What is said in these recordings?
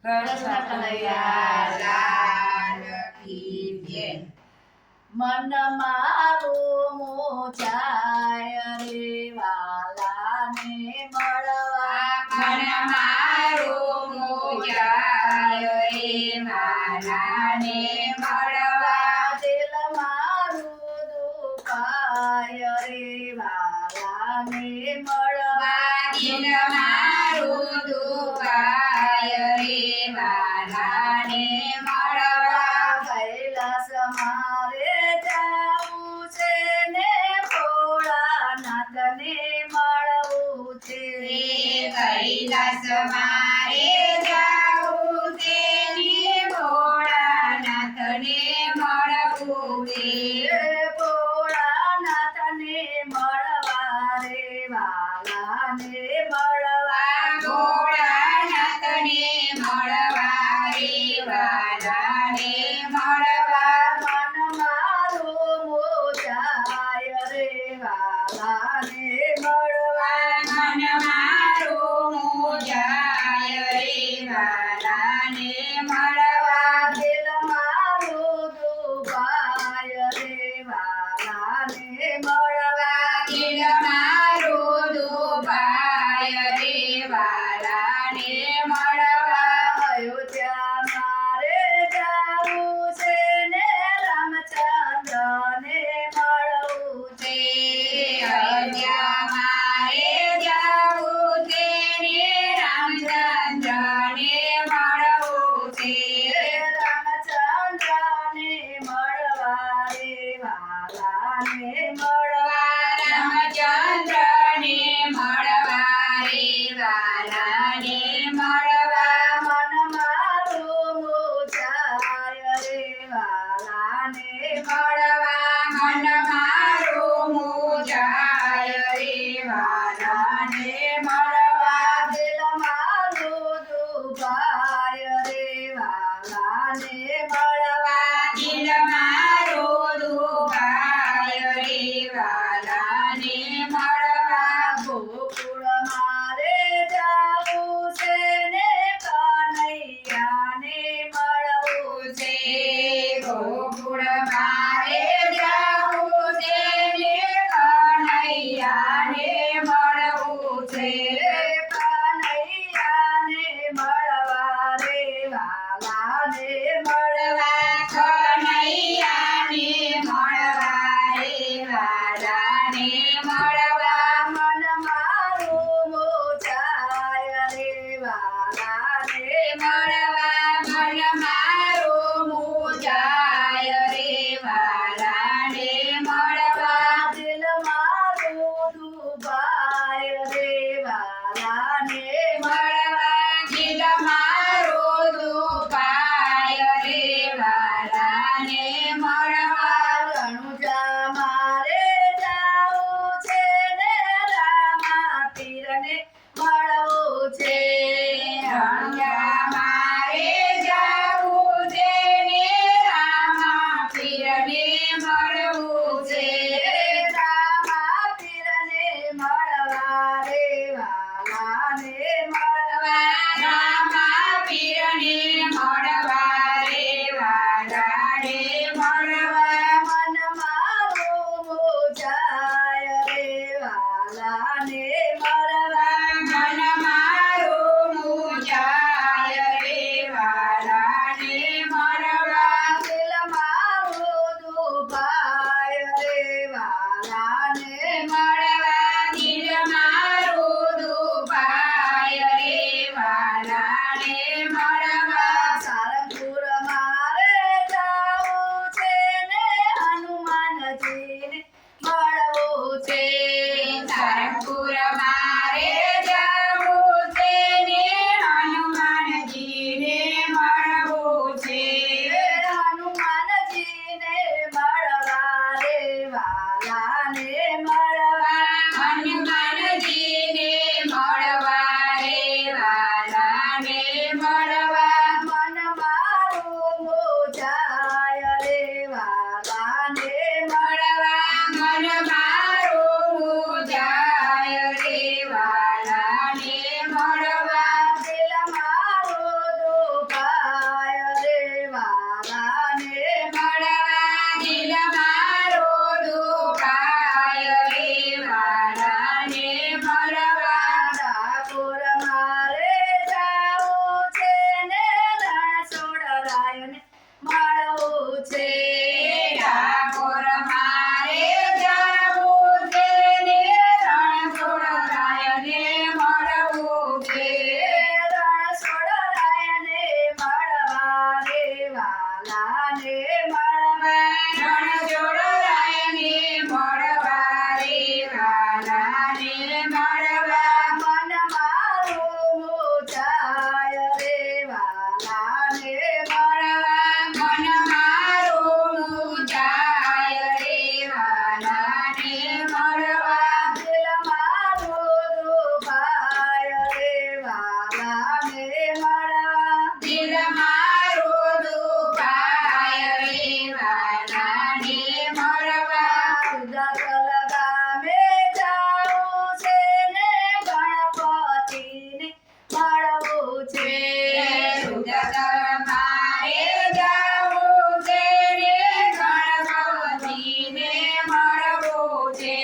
કૃષ્ણ કનૈયા લાલ કી જય. મન મારું મોજાય રે વાલાને મળવા, મન મારું મોજાય રે વાલાને મળવા, દિલ મારું દુખાય રે વાલાને મળવા, દિલ મારું દુખાય રે વાલાને મળવા, કૈલાસ મારે જાવું છે ને ભોળાનાથને મળવું છે. કૈલાસ મારે જાવું છે ને ભોળાનાથને મળવું છે. ભોળાનાથને મળવા રે વાલાને મળવા, ભોળાનાથને મળવા રે વાલાને મળવા, મન મારું મોજાય રે વાલાને મળવા, મન મારું મોજાય રે વાલાને મળવા, દિલ મારું દુભાય રે વાલાને મળવા, દિલ મારું દુભાય રે વાલાને મળવા, અયોધ્યા મારે જાવું છે ને રામચંદ્રને મળવું છે. અયોધ્યા મારે જાવું છે ને રામચંદ્રને મળવું છે. રામચંદ્રને મળવા રે વાલાને મળવા, રામચંદ્રને મળવા રે વાલાને મળવા, મન મારું મોજાય રે વાલાને મળવા, મન મારું મોજાય રે વાલાને મળવા, દિલ મારું દુભાય રે વાલાને મળવા, દિલ મારું દુભાય રે વાલાને મળવા, ગોકુળ મારે જાવું છે ને કનૈયાને મળવું છે. ગોકુળ મારે જાવું છે ને કનૈયાને મળવું છે. કનૈયાને મળવા રે વાલાને મળવા, કનૈયાને મળવા રે વાલાને મળવા, મન મારું મોજાય રે વાલાને મળવા, મન મારું મોજાય રે વાલાને મળવા, દિલ મારું દુભાય રે વાલાને મળવા, દિલ મારું દુભાય રે વાલાને મળવા, રણુજા મારે જાવું છે ને રામા પીરને મળવું છે. રણુજા મારે જાવું છે ને રામા પીરને મળવું છે. રામા પીરને મળવા રે વાલાને મળવા, રામા પીરને મળવા રે વાલાને મળવા, મન મારું મોજાય રે વાલાને મળવા, મન મારું મોજાય રે વાલાને મળવા, દિલ મારું દુભાય રે વાલાને મળવા, દિલ મારું દુભાય રે વાલાને મળવા, સારંગપુર મારે જાવું છે ને હનુમાનજીને મળવું છે. સારંગપુર મારે જાવું છે ને હનુમાનજીને મળવું છે. હનુમાનજીને મળવા રે વાલાને મળવા, હનુમાનજીને મળવા રે વાલાને મળવા, મન મારું મોજાય રે વાલાને મળવા, મન મારું મોજાય રે વાલાને મળવા, દિલ મારું વાલાને મળવા રણ જોડાઈને મળવા રે વાલાને મળવા મન મારું મૂંઝાય રે વાલાને મળવા મન મારું મૂંઝાય રે વાલાને મળવા દિલ મારું દુભાય રે વાલાને મળવા દિલ મારું દુભાય રે વાલાને મળવા સુરતલ ગામે જાઉં છે ને ગણપતિને મળવું છે સુરતલ મારે જાવું છે રે ગણપતિને મળવું છે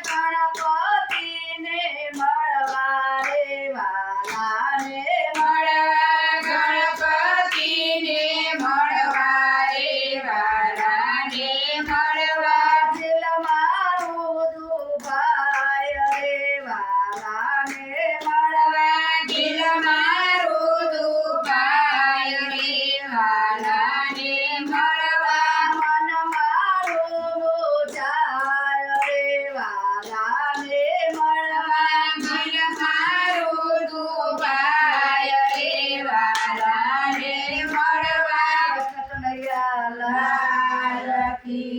ગણપતિને મળવા રે વાલાને મળવા ગણપતિને મળવા રે વાલાને મળવા દિલ મારું દુભાય રે વાલાને મળવા દિલ મારું દુભાય રે વાલાને મળવા મન મારું મૂંઝાય રે વાલાને મળવા મન મારું દુભાય રે વાલાને મળવા કનૈયા લાલ કી